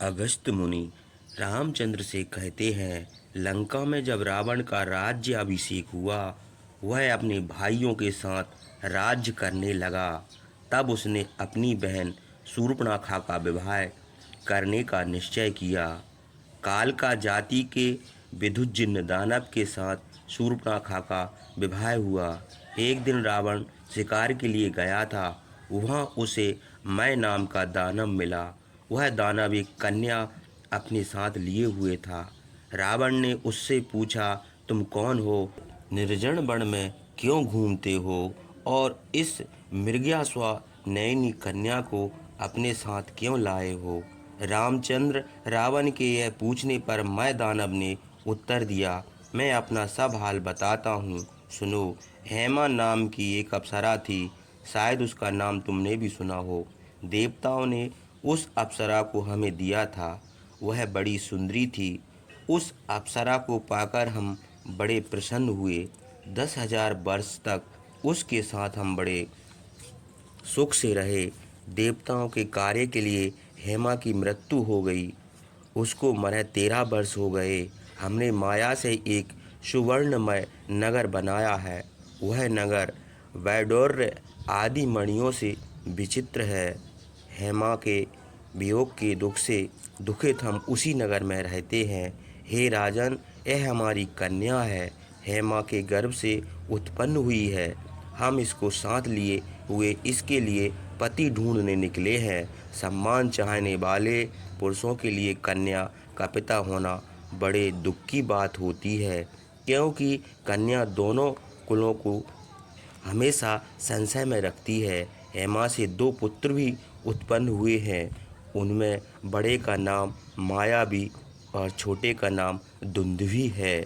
अगस्त्य मुनि रामचंद्र से कहते हैं, लंका में जब रावण का राज्य अभिषेक हुआ, वह अपने भाइयों के साथ राज्य करने लगा। तब उसने अपनी बहन शूर्पणखा का विवाह करने का निश्चय किया। कालका जाति के विदुज्जिन दानव के साथ शूर्पणखा का विवाह हुआ। एक दिन रावण शिकार के लिए गया था। वहाँ उसे मैं नाम का दानव मिला। वह दानव एक कन्या अपने साथ लिए हुए था। रावण ने उससे पूछा, तुम कौन हो? निर्जन वन में क्यों घूमते हो? और इस मृगयास्वा नयनी कन्या को अपने साथ क्यों लाए हो? रामचंद्र रावण के यह पूछने पर मैं दानव ने उत्तर दिया, मैं अपना सब हाल बताता हूँ, सुनो। हेमा नाम की एक अप्सरा थी, शायद उसका नाम तुमने भी सुना हो। देवताओं ने उस अप्सरा को हमें दिया था। वह बड़ी सुंदरी थी। उस अप्सरा को पाकर हम बड़े प्रसन्न हुए। 10,000 वर्ष तक उसके साथ हम बड़े सुख से रहे। देवताओं के कार्य के लिए हेमा की मृत्यु हो गई। उसको मरे 13 वर्ष हो गए। हमने माया से एक सुवर्णमय नगर बनाया है। वह नगर वैडूर्य आदि मणियों से विचित्र है। हेमा के वियोग के दुख से दुखित हम उसी नगर में रहते हैं। हे राजन, यह हमारी कन्या है, हेमा के गर्भ से उत्पन्न हुई है। हम इसको साथ लिए हुए इसके लिए पति ढूंढने निकले हैं। सम्मान चाहने वाले पुरुषों के लिए कन्या का पिता होना बड़े दुख की बात होती है, क्योंकि कन्या दोनों कुलों को हमेशा संशय में रखती है। हेमा से 2 पुत्र भी उत्पन्न हुए हैं। उनमें बड़े का नाम मायावी और छोटे का नाम दुंदुभी है।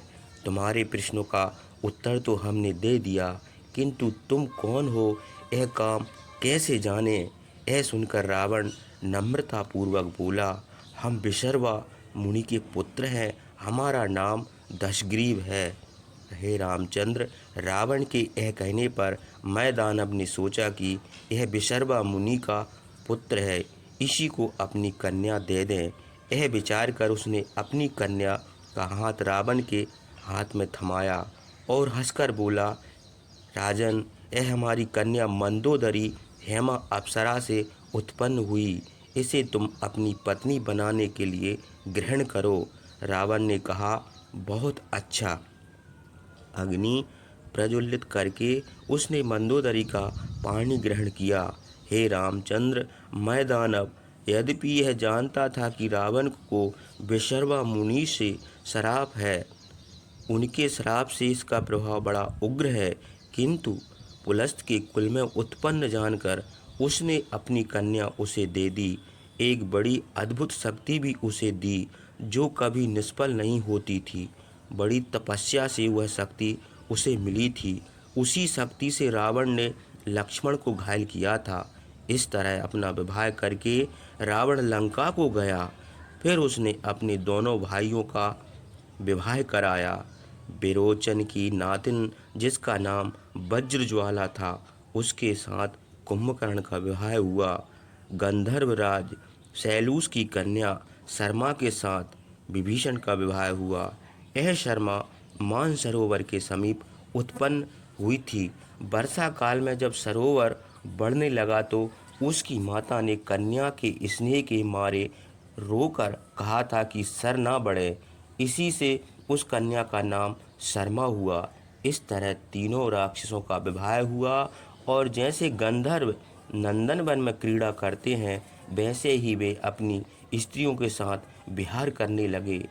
तुम्हारे प्रश्नों का उत्तर तो हमने दे दिया, किंतु तुम कौन हो, यह काम कैसे जाने? यह सुनकर रावण नम्रतापूर्वक बोला, हम विशर्वा मुनि के पुत्र हैं। हमारा नाम दशग्रीव है। हे रामचंद्र, रावण के यह कहने पर मैं दानव ने सोचा कि यह विशर्वा मुनि का पुत्र है, इसी को अपनी कन्या दे दें। यह विचार कर उसने अपनी कन्या का हाथ रावण के हाथ में थमाया और हंसकर बोला, राजन, यह हमारी कन्या मंदोदरी हेमा अप्सरा से उत्पन्न हुई। इसे तुम अपनी पत्नी बनाने के लिए ग्रहण करो। रावण ने कहा, बहुत अच्छा। अग्नि प्रज्वलित करके उसने मंदोदरी का पानी ग्रहण किया। हे रामचंद्र, मैं दानव यद्यपि यह जानता था कि रावण को विशर्वा मुनि से श्राप है, उनके श्राप से इसका प्रभाव बड़ा उग्र है, किंतु पुलस्त के कुल में उत्पन्न जानकर उसने अपनी कन्या उसे दे दी। एक बड़ी अद्भुत शक्ति भी उसे दी, जो कभी निष्फल नहीं होती थी। बड़ी तपस्या से वह शक्ति उसे मिली थी। उसी शक्ति से रावण ने लक्ष्मण को घायल किया था। इस तरह अपना विवाह करके रावण लंका को गया। फिर उसने अपने दोनों भाइयों का विवाह कराया। विरोचन की नातिन, जिसका नाम वज्रज्वाला था, उसके साथ कुंभकर्ण का विवाह हुआ। गंधर्वराज शैलूष की कन्या शर्मा के साथ विभीषण का विवाह हुआ। यह शर्मा मानसरोवर के समीप उत्पन्न हुई थी। वर्षा काल में जब सरोवर बढ़ने लगा तो उसकी माता ने कन्या के स्नेह के मारे रोकर कहा था कि सर ना बढ़े। इसी से उस कन्या का नाम शर्मा हुआ। इस तरह तीनों राक्षसों का विवाह हुआ और जैसे गंधर्व नंदनवन में क्रीड़ा करते हैं, वैसे ही वे अपनी स्त्रियों के साथ विहार करने लगे।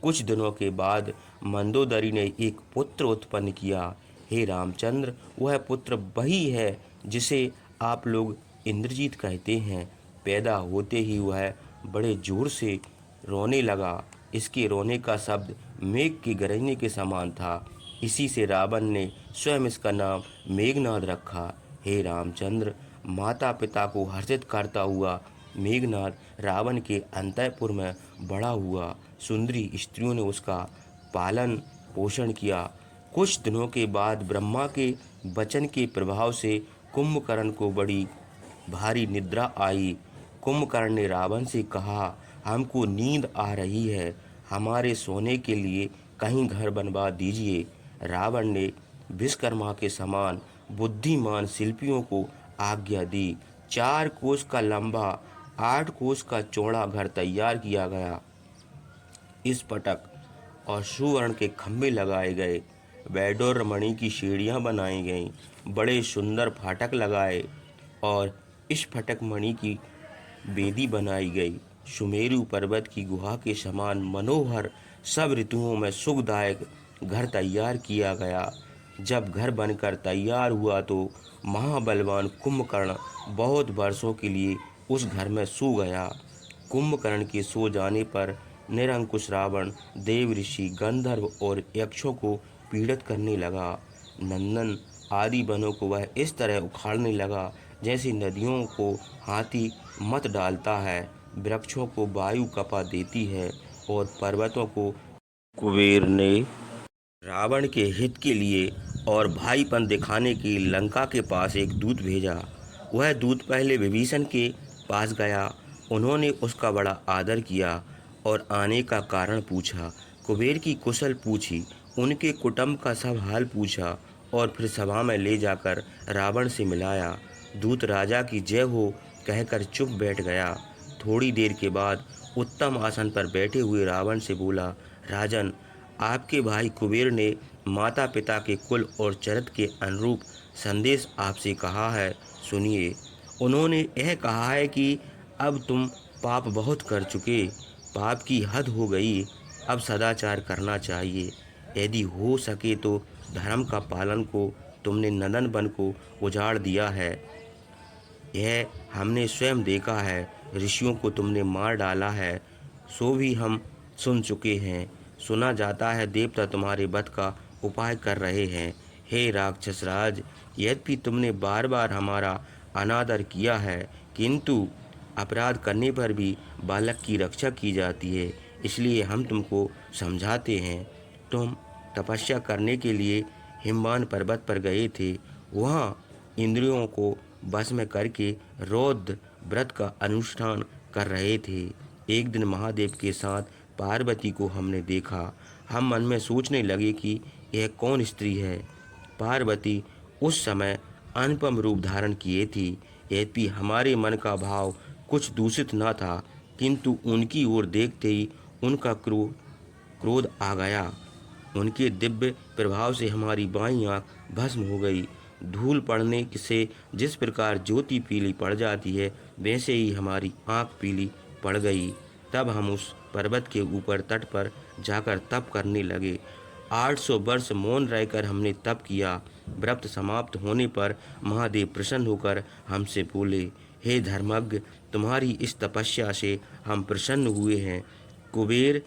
कुछ दिनों के बाद मंदोदरी ने एक पुत्र उत्पन्न किया। हे रामचंद्र, वह पुत्र वही है जिसे आप लोग इंद्रजीत कहते हैं। पैदा होते ही वह बड़े जोर से रोने लगा। इसके रोने का शब्द मेघ के गरजने के समान था। इसी से रावण ने स्वयं इसका नाम मेघनाद रखा। हे रामचंद्र, माता पिता को हर्षित करता हुआ मेघनाद रावण के अंतःपुर में बड़ा हुआ। सुंदरी स्त्रियों ने उसका पालन पोषण किया। कुछ दिनों के बाद ब्रह्मा के वचन के प्रभाव से कुंभकर्ण को बड़ी भारी निद्रा आई। कुंभकर्ण ने रावण से कहा, हमको नींद आ रही है, हमारे सोने के लिए कहीं घर बनवा दीजिए। रावण ने विश्वकर्मा के समान बुद्धिमान शिल्पियों को आज्ञा दी। 4 कोस का लंबा 8 कोस का चौड़ा घर तैयार किया गया। इस पटक और सुवर्ण के खंभे लगाए गए, वैडूर्य मणि की सीढ़ियाँ बनाई गईं, बड़े सुंदर फाटक लगाए और इस फटक मणि की वेदी बनाई गई। सुमेरु पर्वत की गुहा के समान मनोहर सब ऋतुओं में सुखदायक घर तैयार किया गया। जब घर बनकर तैयार हुआ तो महाबलवान कुंभकर्ण बहुत वर्षों के लिए उस घर में सो गया। कुंभकर्ण के सो जाने पर निरंकुश रावण देव ऋषि गंधर्व और यक्षों को पीड़ित करने लगा। नंदन आदि वनों को वह इस तरह उखाड़ने लगा जैसे नदियों को हाथी मत डालता है, वृक्षों को वायु कपा देती है और पर्वतों को। कुबेर ने रावण के हित के लिए और भाईपन दिखाने के लंका के पास एक दूत भेजा। वह दूत पहले विभीषण के पास गया। उन्होंने उसका बड़ा आदर किया और आने का कारण पूछा। कुबेर की कुशल पूछी, उनके कुटुंब का सब हाल पूछा और फिर सभा में ले जाकर रावण से मिलाया। दूत राजा की जय हो कहकर चुप बैठ गया। थोड़ी देर के बाद उत्तम आसन पर बैठे हुए रावण से बोला, राजन, आपके भाई कुबेर ने माता पिता के कुल और चरित्र के अनुरूप संदेश आपसे कहा है, सुनिए। उन्होंने यह कहा है कि अब तुम पाप बहुत कर चुके, पाप की हद हो गई, अब सदाचार करना चाहिए। यदि हो सके तो धर्म का पालन को तुमने नंदन वन को उजाड़ दिया है, यह हमने स्वयं देखा है। ऋषियों को तुमने मार डाला है, सो भी हम सुन चुके हैं। सुना जाता है देवता तुम्हारे वध का उपाय कर रहे हैं। हे राक्षस राज, यद्यपि तुमने बार बार हमारा अनादर किया है, किंतु अपराध करने पर भी बालक की रक्षा की जाती है, इसलिए हम तुमको समझाते हैं। तुम तपस्या करने के लिए हिमवान पर्वत पर गए थे, वहाँ इंद्रियों को बस में करके रौद्र व्रत का अनुष्ठान कर रहे थे। एक दिन महादेव के साथ पार्वती को हमने देखा। हम मन में सोचने लगे कि यह कौन स्त्री है। पार्वती उस समय अनुपम रूप धारण किए थी। यद्यपि हमारे मन का भाव कुछ दूषित न था, किंतु उनकी ओर देखते ही उनका क्रोध आ गया। उनके दिव्य प्रभाव से हमारी बाईं आँख भस्म हो गई। धूल पड़ने से जिस प्रकार ज्योति पीली पड़ जाती है, वैसे ही हमारी आँख पीली पड़ गई। तब हम उस पर्वत के ऊपर तट पर जाकर तप करने लगे। 800 वर्ष मौन रहकर हमने तप किया। व्रत समाप्त होने पर महादेव प्रसन्न होकर हमसे बोले, हे धर्मज्ञ, तुम्हारी इस तपस्या से हम प्रसन्न हुए हैं। कुबेर,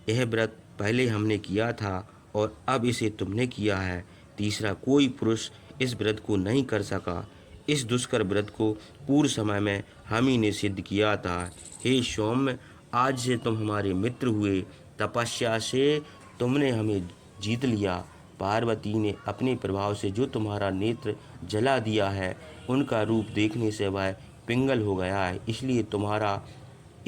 यह व्रत पहले हमने किया था और अब इसे तुमने किया है। तीसरा कोई पुरुष इस व्रत को नहीं कर सका। इस दुष्कर व्रत को पूर्व समय में हम ही ने सिद्ध किया था। हे सौम्य, आज से तुम हमारे मित्र हुए। तपस्या से तुमने हमें जीत लिया। पार्वती ने अपने प्रभाव से जो तुम्हारा नेत्र जला दिया है, उनका रूप देखने से वह पिंगल हो गया है, इसलिए तुम्हारा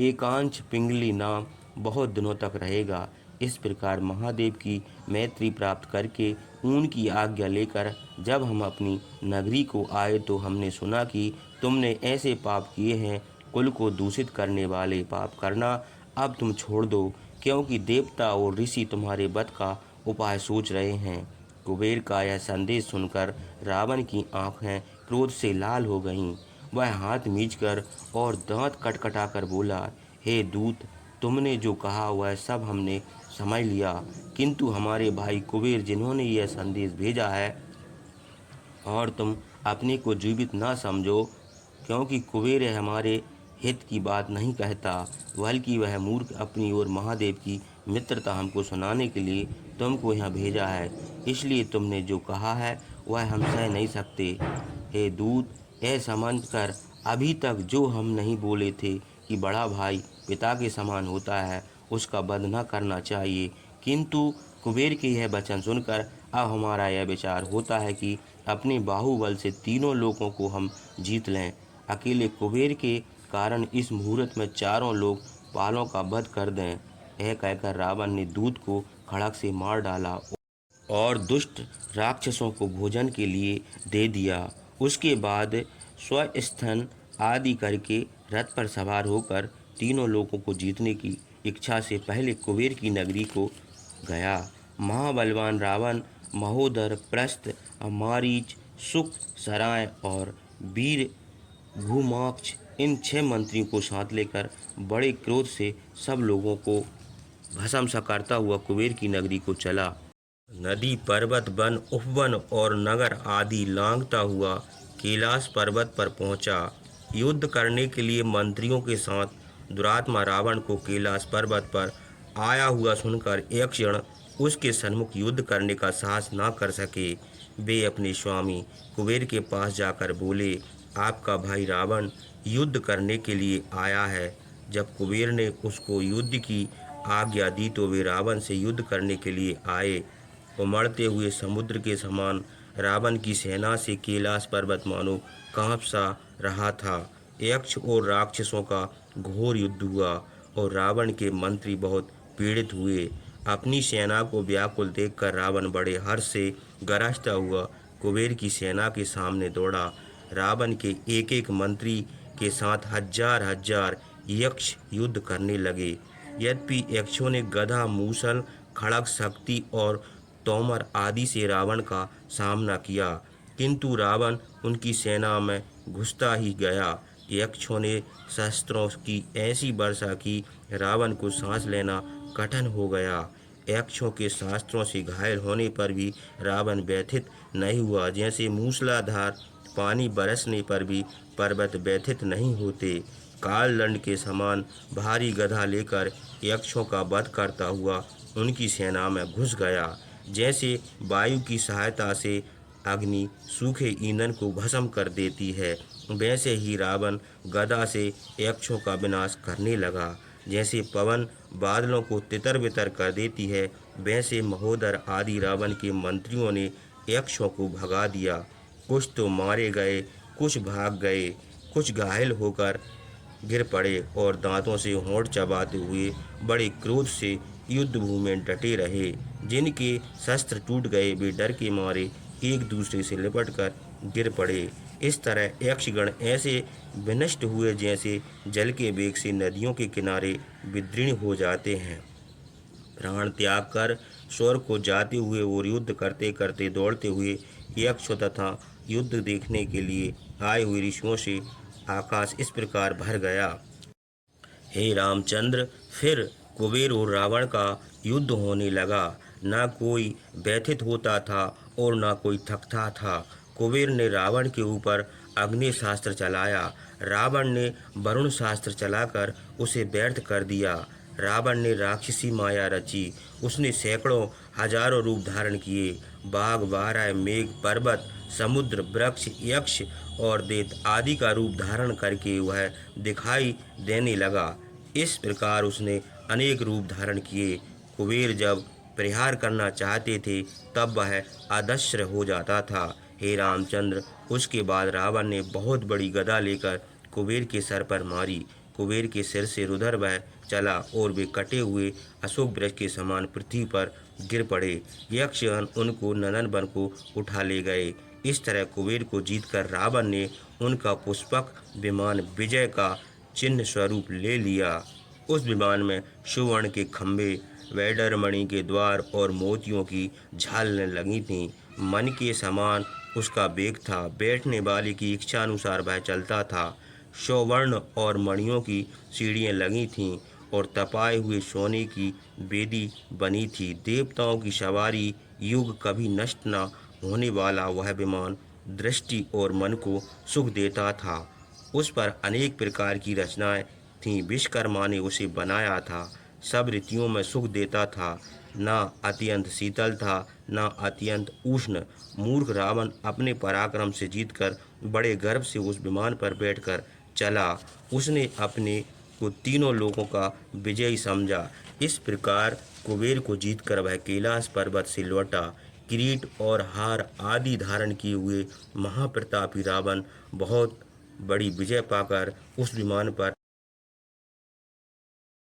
एकांश पिंगली नाम बहुत दिनों तक रहेगा। इस प्रकार महादेव की मैत्री प्राप्त करके उनकी आज्ञा लेकर जब हम अपनी नगरी को आए तो हमने सुना कि तुमने ऐसे पाप किए हैं, कुल को दूषित करने वाले पाप करना अब तुम छोड़ दो, क्योंकि देवता और ऋषि तुम्हारे वध का उपाय सोच रहे हैं। कुबेर का यह संदेश सुनकर रावण की आंखें क्रोध से लाल हो गईं। वह हाथ मींचकर और दांत कटकटाकर बोला, हे दूत, तुमने जो कहा वह सब हमने समझ लिया, किंतु हमारे भाई कुबेर जिन्होंने यह संदेश भेजा है, और तुम अपने को जीवित ना समझो, क्योंकि कुबेर हमारे हित की बात नहीं कहता, बल्कि वह मूर्ख अपनी ओर महादेव की मित्रता हमको सुनाने के लिए तुमको यहाँ भेजा है। इसलिए तुमने जो कहा है वह हम सह नहीं सकते। हे दूत, यह समझकर अभी तक जो हम नहीं बोले थे कि बड़ा भाई पिता के समान होता है, उसका वध न करना चाहिए, किंतु कुबेर के यह वचन सुनकर अब हमारा यह विचार होता है कि अपने बाहुबल से तीनों लोगों को हम जीत लें। अकेले कुबेर के कारण इस मुहूर्त में चारों लोग पालों का वध कर दें। यह कहकर रावण ने दूत को खड़ग से मार डाला और दुष्ट राक्षसों को भोजन के लिए दे दिया। उसके बाद स्वस्थन आदि करके रथ पर सवार होकर तीनों लोगों को जीतने की इच्छा से पहले कुबेर की नगरी को गया। महाबलवान रावण महोदर, प्रस्थ, मारीच, सुख, सराय और वीर भूमाक्ष इन 6 मंत्रियों को साथ लेकर बड़े क्रोध से सब लोगों को भस्म सा करता हुआ कुबेर की नगरी को चला। नदी, पर्वत, वन, उपवन और नगर आदि लांघता हुआ कैलाश पर्वत पर पहुंचा। युद्ध करने के लिए मंत्रियों के साथ दुरात्मा रावण को कैलाश पर्वत पर आया हुआ सुनकर यक्षगण उसके सन्मुख युद्ध करने का साहस न कर सके। वे अपने स्वामी कुबेर के पास जाकर बोले, आपका भाई रावण युद्ध करने के लिए आया है। जब कुबेर ने उसको युद्ध की आज्ञा दी तो वे रावण से युद्ध करने के लिए आए। उमड़ते हुए समुद्र के समान रावण की सेना से कैलाश पर्वत मानो कांप सा रहा था। यक्ष और राक्षसों का घोर युद्ध हुआ और रावण के मंत्री बहुत पीड़ित हुए। अपनी सेना को व्याकुल देखकर रावण बड़े हर्ष से गरजता हुआ कुबेर की सेना के सामने दौड़ा। रावण के एक एक मंत्री के साथ हजार हजार यक्ष युद्ध करने लगे। यद्यपि यक्षों ने गदा, मूसल, खड़ग, शक्ति और तोमर आदि से रावण का सामना किया, किंतु रावण उनकी सेना में घुसता ही गया। यक्षों ने शस्त्रों की ऐसी वर्षा की रावण को सांस लेना कठिन हो गया। यक्षों के शास्त्रों से घायल होने पर भी रावण व्यथित नहीं हुआ। जैसे मूसलाधार पानी बरसने पर भी पर्वत व्यथित नहीं होते। कालदंड के समान भारी गदा लेकर यक्षों का वध करता हुआ उनकी सेना में घुस गया। जैसे वायु की सहायता से अग्नि सूखे ईंधन को भस्म कर देती है, वैसे ही रावण गदा से यक्षों का विनाश करने लगा। जैसे पवन बादलों को तितर बितर कर देती है, वैसे महोदर आदि रावण के मंत्रियों ने यक्षों को भगा दिया। कुछ तो मारे गए, कुछ भाग गए, कुछ घायल होकर गिर पड़े और दांतों से होंठ चबाते हुए बड़े क्रोध से युद्ध भूमि में डटे रहे। जिनके शस्त्र टूट गए वे डर के मारे एक दूसरे से लिपट कर गिर पड़े। इस तरह यक्षगण ऐसे विनष्ट हुए जैसे जल के वेग से नदियों के किनारे विदीर्ण हो जाते हैं। प्राण त्याग कर स्वर्ग को जाते हुए और युद्ध करते करते दौड़ते हुए यक्ष तथा युद्ध देखने के लिए आए हुए ऋषियों से आकाश इस प्रकार भर गया। हे रामचंद्र, फिर कुबेर और रावण का युद्ध होने लगा। ना कोई व्यथित होता था और ना कोई थकता था। कुबेर ने रावण के ऊपर अग्नि शास्त्र चलाया, रावण ने वरुण शास्त्र चलाकर उसे व्यर्थ कर दिया। रावण ने राक्षसी माया रची, उसने सैकड़ों हजारों रूप धारण किए। बाघ, बारह, मेघ, पर्वत, समुद्र, वृक्ष, यक्ष और दैत्य आदि का रूप धारण करके वह दिखाई देने लगा। इस प्रकार उसने अनेक रूप धारण किए। कुबेर जब प्रहार करना चाहते थे तब वह अदृश्य हो जाता था। हे रामचंद्र, उसके बाद रावण ने बहुत बड़ी गदा लेकर कुबेर के सर पर मारी। कुबेर के सिर से रुधिर बह चला और वे कटे हुए अशोक वृक्ष के समान पृथ्वी पर गिर पड़े। यक्षगण उनको नंदन वन को उठा ले गए। इस तरह कुबेर को जीतकर रावण ने उनका पुष्पक विमान विजय का चिन्ह स्वरूप ले लिया। उस विमान में सुवर्ण के खंभे, वैडरमणि के द्वार और मोतियों की झालरें लगी थीं। मन के समान उसका वेग था। बैठने वाले की इच्छा अनुसार वह चलता था। स्वर्ण और मणियों की सीढ़ियाँ लगी थीं और तपाए हुए सोने की वेदी बनी थी। देवताओं की सवारी युग कभी नष्ट न होने वाला वह विमान दृष्टि और मन को सुख देता था। उस पर अनेक प्रकार की रचनाएं थीं। विश्वकर्मा ने उसे बनाया था। सब ऋतुओं में सुख देता था, न अत्यंत शीतल था न अत्यंत उष्ण। मूर्ख रावण अपने पराक्रम से जीतकर बड़े गर्व से उस विमान पर बैठकर चला। उसने अपने को तीनों लोगों का विजयी समझा। इस प्रकार कुबेर को जीतकर वह कैलाश पर्वत से लौटा। किरीट और हार आदि धारण किए हुए महाप्रतापी रावण बहुत बड़ी विजय पाकर उस विमान पर